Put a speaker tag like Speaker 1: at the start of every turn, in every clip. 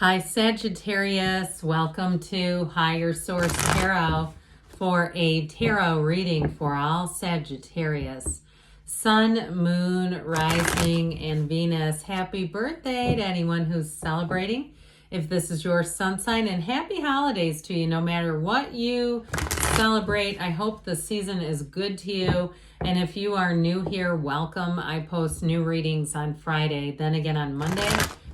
Speaker 1: Hi Sagittarius, welcome to Higher Source Tarot for a tarot reading for all Sagittarius. Sun, Moon, Rising, and Venus. Happy birthday to anyone who's celebrating. If this is your sun sign, and happy holidays to you no matter what you celebrate. I hope the season is good to you. And if you are new here, welcome. I post new readings on Friday, then again on Monday.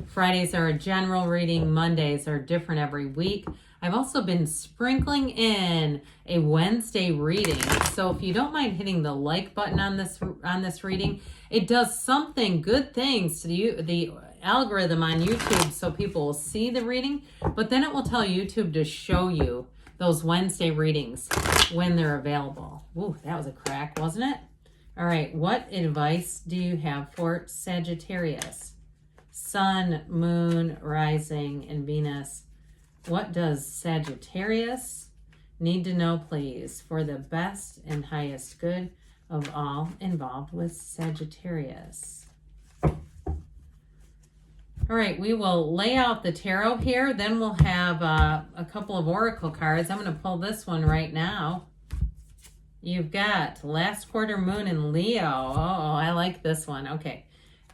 Speaker 1: Fridays are a general reading. Mondays are different every week. I've also been sprinkling in a Wednesday reading. So if you don't mind hitting the like button on this reading, it does something good things to the algorithm on YouTube so people will see the reading, but then it will tell YouTube to show you those Wednesday readings when they're available. Ooh, that was a crack, wasn't it? All right, what advice do you have for Sagittarius? Sun, Moon, Rising, and Venus. What does Sagittarius need to know, please, for the best and highest good of all involved with Sagittarius? All right, we will lay out the tarot here. Then we'll have a couple of oracle cards. I'm going to pull this one right now. You've got last quarter moon in Leo. Oh, I like this one. Okay,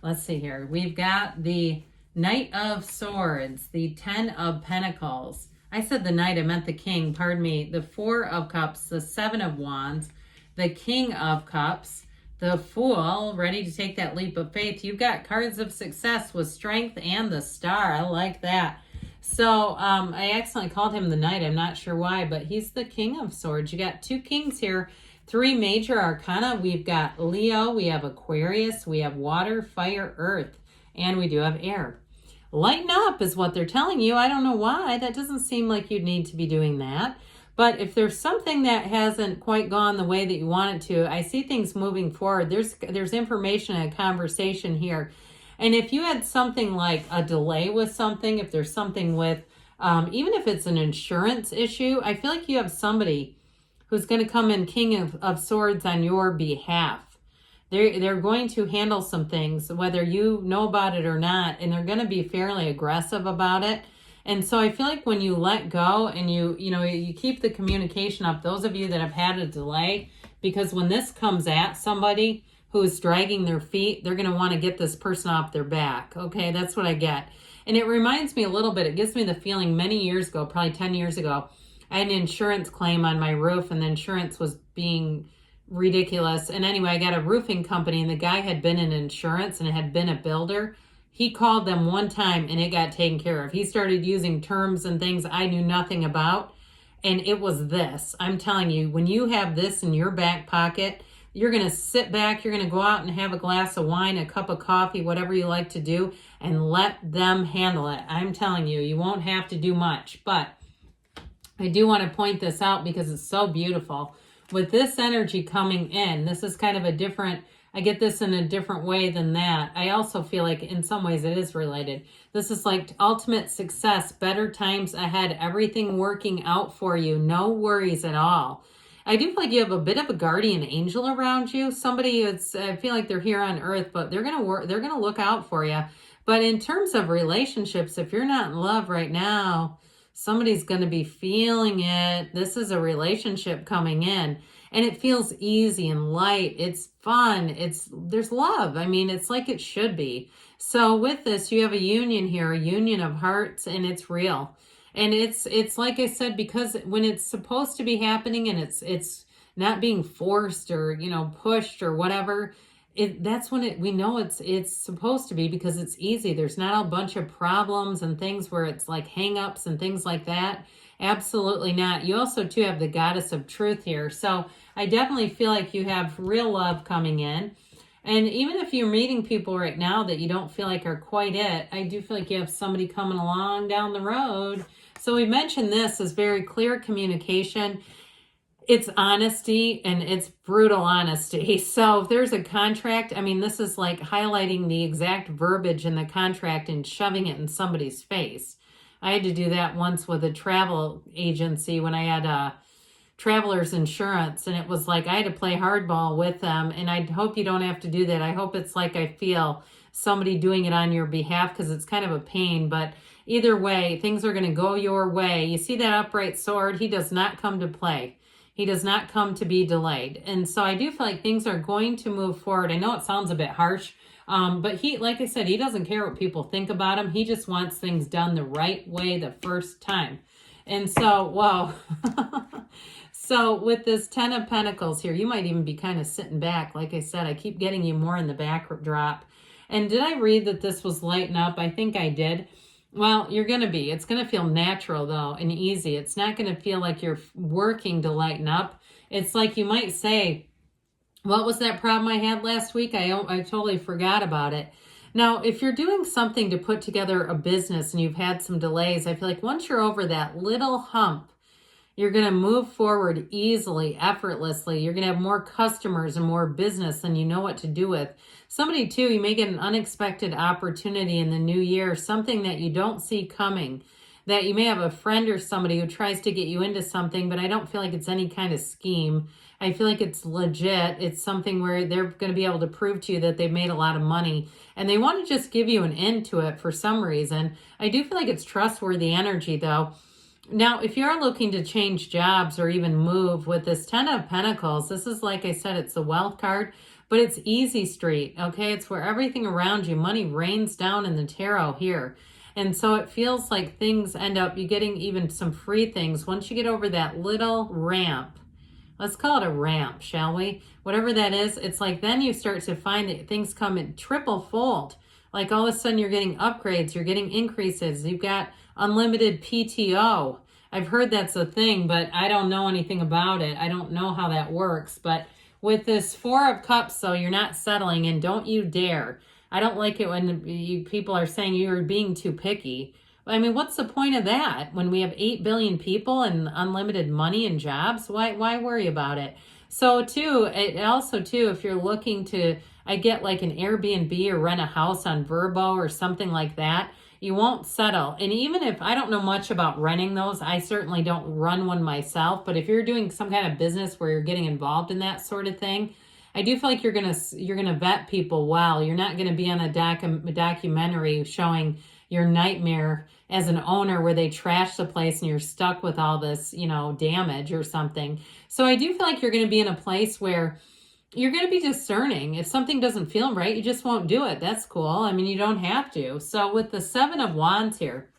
Speaker 1: let's see here. We've got the Knight of Swords, the Ten of Pentacles. I said the Knight, I meant the King, pardon me. The Four of Cups, the Seven of Wands, the King of Cups, the Fool, ready to take that leap of faith. You've got cards of success with Strength and the Star. I like that. So I accidentally called him the Knight. I'm not sure why, but he's the King of Swords. You got two kings here, three major arcana. We've got Leo, we have Aquarius, we have water, fire, earth, and we do have air. Lighten up is what they're telling you. I don't know why. That doesn't seem like you'd need to be doing that. But if there's something that hasn't quite gone the way that you want it to, I see things moving forward. There's information and a conversation here. And if you had something like a delay with something, if there's something with, even if it's an insurance issue, I feel like you have somebody who's going to come in King of Swords on your behalf. They're going to handle some things, whether you know about it or not, and they're going to be fairly aggressive about it. And so I feel like when you let go and you keep the communication up, those of you that have had a delay, because when this comes at somebody who's dragging their feet, they're going to want to get this person off their back. Okay, that's what I get. And it reminds me a little bit, it gives me the feeling many years ago, probably 10 years ago, I had an insurance claim on my roof and the insurance was being ridiculous. And anyway, I got a roofing company and the guy had been in insurance and had been a builder. He called them one time and it got taken care of. He started using terms and things I knew nothing about. And it was this. I'm telling you, when you have this in your back pocket, you're going to sit back, you're going to go out and have a glass of wine, a cup of coffee, whatever you like to do, and let them handle it. I'm telling you, you won't have to do much. But I do want to point this out because it's so beautiful. With this energy coming in, this is kind of a different, I get this in a different way than that. I also feel like in some ways it is related. This is like ultimate success, better times ahead, everything working out for you, no worries at all. I do feel like you have a bit of a guardian angel around you. Somebody that's, I feel like they're here on earth, but they're going to look out for you. But in terms of relationships, if you're not in love right now, somebody's going to be feeling it. This is a relationship coming in and it feels easy and light. It's fun. There's love. I mean, it's like it should be. So with this, you have a union here, a union of hearts, and it's real. And it's like I said, because when it's supposed to be happening and it's not being forced or, pushed or whatever, that's when we know it's supposed to be, because it's easy. There's not a bunch of problems and things where it's like hang-ups and things like that. Absolutely not. You also too have the goddess of truth here. So I definitely feel like you have real love coming in. And even if you're meeting people right now that you don't feel like are quite it, I do feel like you have somebody coming along down the road. So we mentioned this as very clear communication. It's honesty and it's brutal honesty. So if there's a contract, I mean, this is like highlighting the exact verbiage in the contract and shoving it in somebody's face. I had to do that once with a travel agency when I had traveler's insurance, and it was like I had to play hardball with them, and I hope you don't have to do that. I hope it's like I feel somebody doing it on your behalf because it's kind of a pain. But either way, things are going to go your way. You see that upright sword? He does not come to play. He does not come to be delayed. And so I do feel like things are going to move forward. I know it sounds a bit harsh, but he, like I said, he doesn't care what people think about him. He just wants things done the right way the first time. And so, wow. So with this 10 of Pentacles here, you might even be kind of sitting back. Like I said, I keep getting you more in the backdrop. And did I read that this was lighten up? I think I did. Well, you're going to be. It's going to feel natural, though, and easy. It's not going to feel like you're working to lighten up. It's like you might say, what was that problem I had last week? I totally forgot about it. Now, if you're doing something to put together a business and you've had some delays, I feel like once you're over that little hump, you're going to move forward easily, effortlessly. You're going to have more customers and more business than you know what to do with. Somebody, too, you may get an unexpected opportunity in the new year, something that you don't see coming, that you may have a friend or somebody who tries to get you into something, but I don't feel like it's any kind of scheme. I feel like it's legit. It's something where they're going to be able to prove to you that they've made a lot of money, and they want to just give you an end to it for some reason. I do feel like it's trustworthy energy, though. Now, if you're looking to change jobs or even move with this 10 of Pentacles, this is, like I said, it's the wealth card, but it's easy street, okay? It's where everything around you, money rains down in the tarot here. And so it feels like things end up, you getting even some free things. Once you get over that little ramp, let's call it a ramp, shall we? Whatever that is, it's like then you start to find that things come in triple fold. Like all of a sudden you're getting upgrades, you're getting increases, you've got unlimited PTO. I've heard that's a thing, but I don't know anything about it. I don't know how that works. But with this 4 of Cups, though, you're not settling, and don't you dare. I don't like it when people are saying you're being too picky. I mean, what's the point of that? When we have 8 billion people and unlimited money and jobs, why worry about it? So, too, if you're looking to, I get like an Airbnb or rent a house on Verbo or something like that, you won't settle. And even if, I don't know much about renting those, I certainly don't run one myself, but if you're doing some kind of business where you're getting involved in that sort of thing, I do feel like you're gonna vet people well. You're not gonna be on a documentary showing your nightmare as an owner where they trash the place and you're stuck with all this, damage or something. So I do feel like you're gonna be in a place where you're going to be discerning. If something doesn't feel right, you just won't do it. That's cool. I mean, you don't have to. So with the 7 of Wands here,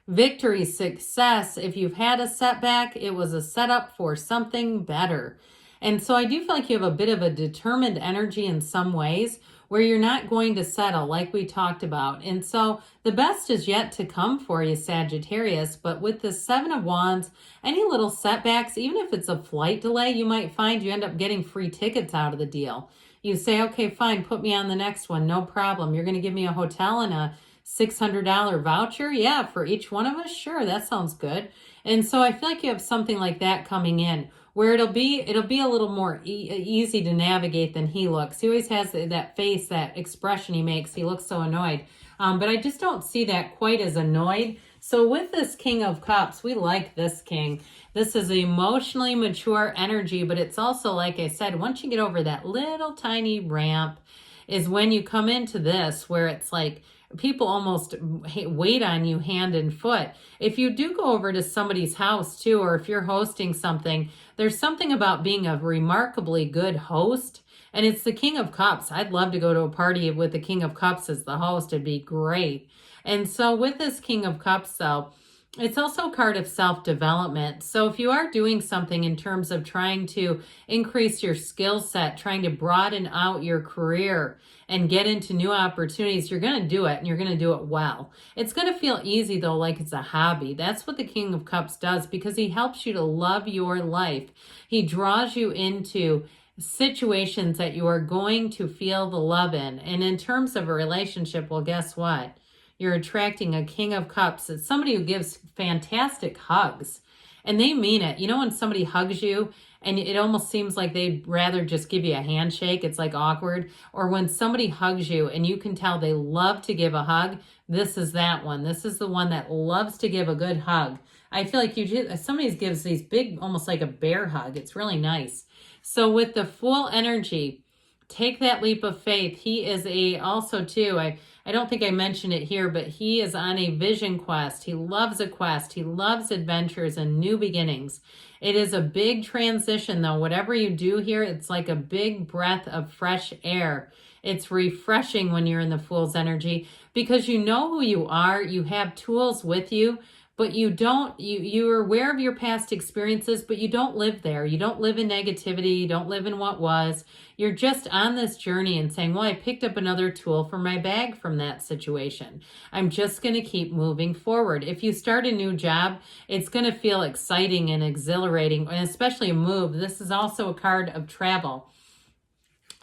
Speaker 1: victory, success. If you've had a setback, it was a setup for something better. And so I do feel like you have a bit of a determined energy in some ways where you're not going to settle like we talked about. And so the best is yet to come for you, Sagittarius. But with the 7 of Wands, any little setbacks, even if it's a flight delay, you might find you end up getting free tickets out of the deal. You say, okay, fine, put me on the next one. No problem. You're going to give me a hotel and a $600 voucher? Yeah, for each one of us? Sure, that sounds good. And so I feel like you have something like that coming in, where it'll be a little more easy to navigate than he looks. He always has that face, that expression he makes. He looks so annoyed. But I just don't see that quite as annoyed. So with this King of Cups, we like this king. This is emotionally mature energy, but it's also, like I said, once you get over that little tiny ramp is when you come into this, where it's like, people almost wait on you hand and foot. If you do go over to somebody's house too, or if you're hosting something, there's something about being a remarkably good host. And it's the King of Cups. I'd love to go to a party with the King of Cups as the host. It'd be great. And so with this King of Cups, though, it's also a card of self-development. So if you are doing something in terms of trying to increase your skill set, trying to broaden out your career and get into new opportunities, you're going to do it, and you're going to do it well. It's going to feel easy, though, like it's a hobby. That's what the King of Cups does, because he helps you to love your life. He draws you into situations that you are going to feel the love in. And in terms of a relationship, well, guess what? You're attracting a King of Cups. It's somebody who gives fantastic hugs, and they mean it. You know, when somebody hugs you and it almost seems like they'd rather just give you a handshake, it's like awkward. Or when somebody hugs you and you can tell they love to give a hug, this is that one. This is the one that loves to give a good hug. I feel like somebody gives these big, almost like a bear hug. It's really nice. So with the full energy, Take that leap of faith. He is also too, I don't think I mentioned it here, but he is on a vision quest. He loves a quest. He loves adventures and new beginnings. It is a big transition though. Whatever you do here, it's like a big breath of fresh air. It's refreshing when you're in the Fool's energy because you know who you are. You have tools with you, but you're aware of your past experiences, but you don't live there. You don't live in negativity. You don't live in what was. You're just on this journey and saying, well, I picked up another tool for my bag from that situation. I'm just going to keep moving forward. If you start a new job, it's going to feel exciting and exhilarating, and especially a move. This is also a card of travel.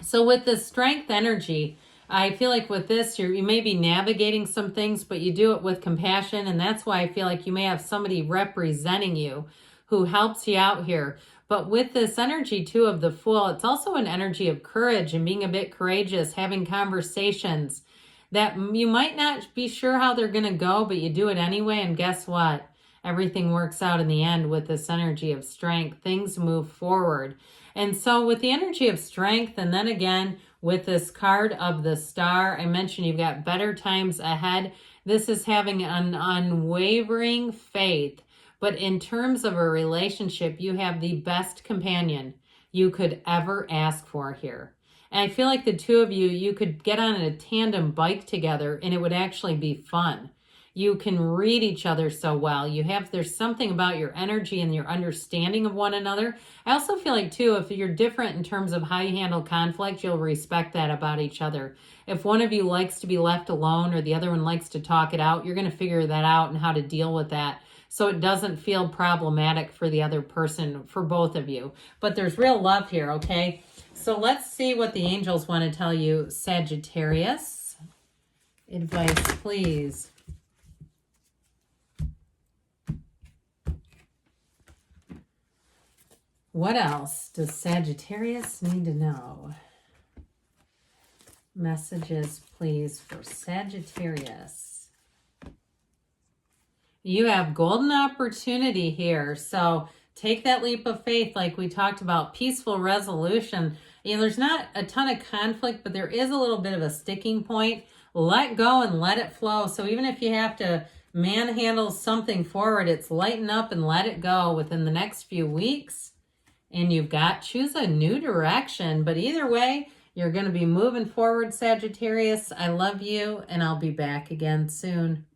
Speaker 1: So with the strength energy, I feel like with this, you may be navigating some things, but you do it with compassion. And that's why I feel like you may have somebody representing you who helps you out here. But with this energy too of the Fool, it's also an energy of courage and being a bit courageous, having conversations that you might not be sure how they're going to go, but you do it anyway. And guess what? Everything works out in the end with this energy of strength. Things move forward. And so with the energy of strength, and then again, with this card of the Star, I mentioned you've got better times ahead. This is having an unwavering faith. But in terms of a relationship, you have the best companion you could ever ask for here. And I feel like the two of you could get on a tandem bike together and it would actually be fun. You can read each other so well. There's something about your energy and your understanding of one another. I also feel like too, if you're different in terms of how you handle conflict, you'll respect that about each other. If one of you likes to be left alone or the other one likes to talk it out, you're going to figure that out and how to deal with that, so it doesn't feel problematic for the other person, for both of you. But there's real love here, okay? So let's see what the angels want to tell you, Sagittarius. Advice, please. What else does Sagittarius need to know? Messages, please, for Sagittarius. You have golden opportunity here. So take that leap of faith like we talked about. Peaceful resolution. There's not a ton of conflict, but there is a little bit of a sticking point. Let go and let it flow. So even if you have to manhandle something forward, it's lighten up and let it go within the next few weeks. And choose a new direction. But either way, you're going to be moving forward, Sagittarius. I love you, and I'll be back again soon.